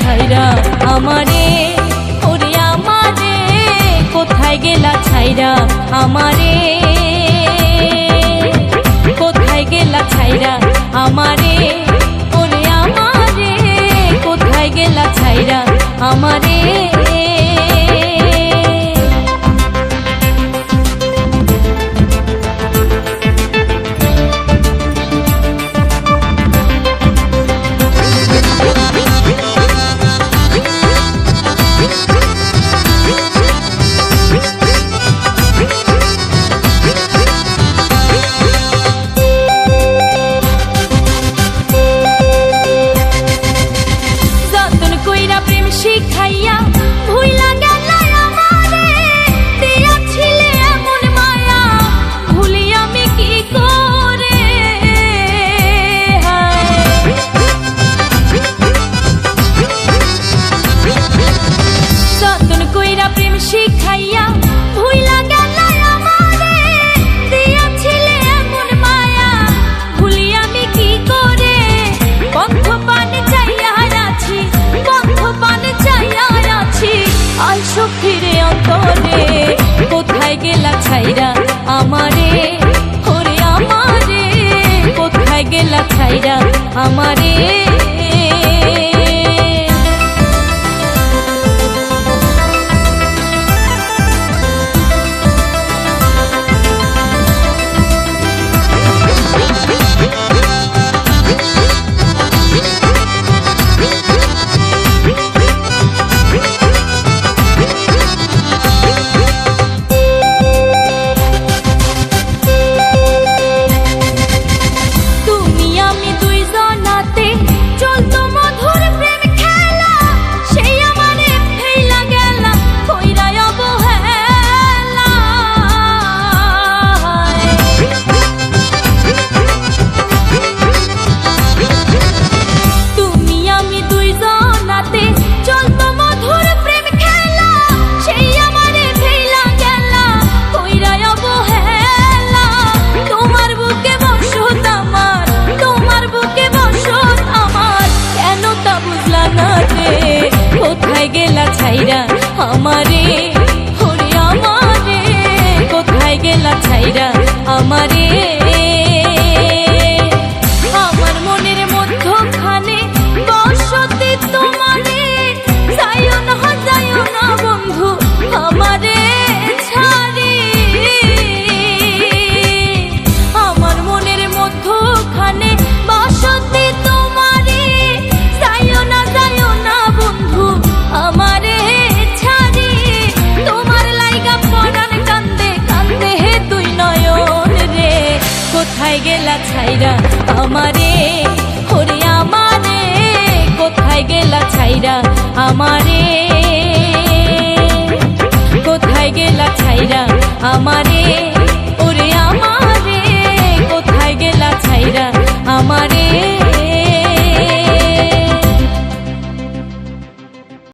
ছাইরা আমারে, ওরে আমারে কোথায় গেলা ছাইরা আমারে, কোথায় গেলা ছাইরা আমারে, ওরে আমারে কোথায় গেলা ছাইরা আমারে। শিখাইয়া ভুইলা গেলা আমারে, দিয়াছিলে এমন মায়া ভুলি আমি কি করে। যতন কইরা প্রেম শিখাইয়া ভুইলা গেলা আমারে, দিয়াছিলে এমন মায়া ভুলি আমি কি করে। বন্ধ পানে চাইয়া আছি, বন্ধ পানে চাইয়া আছি, আইসো ফিরে অন্তরে, কোথায় গেলা ছাইরা আমারে, ওরে আমারে কোথায় গেলা ছাইরা আমারে। কোথায় গেলা ছাইরা আমারে, ওরে আমারে কোথায় গেলা ছাইরা আমারে। আমার মনের মধ্যখানে বসতি তোমারে, যাইও না বন্ধু আমারে ছাড়ি। আমার মনের মধ্যখানে বসতি তোমারে, যাইও না বন্ধু আমারে ছাড়ি। তোমার লাইগা পরাণ কান্দে কান্দে হে দুই নয়ন রে, কোথায় গেলা ছাইরা আমারে, ওরে আমারে কোথায় গেলা ছাইরা আমারে, কোথায় গেলা ছাইরা আমারে, ওরে আমার।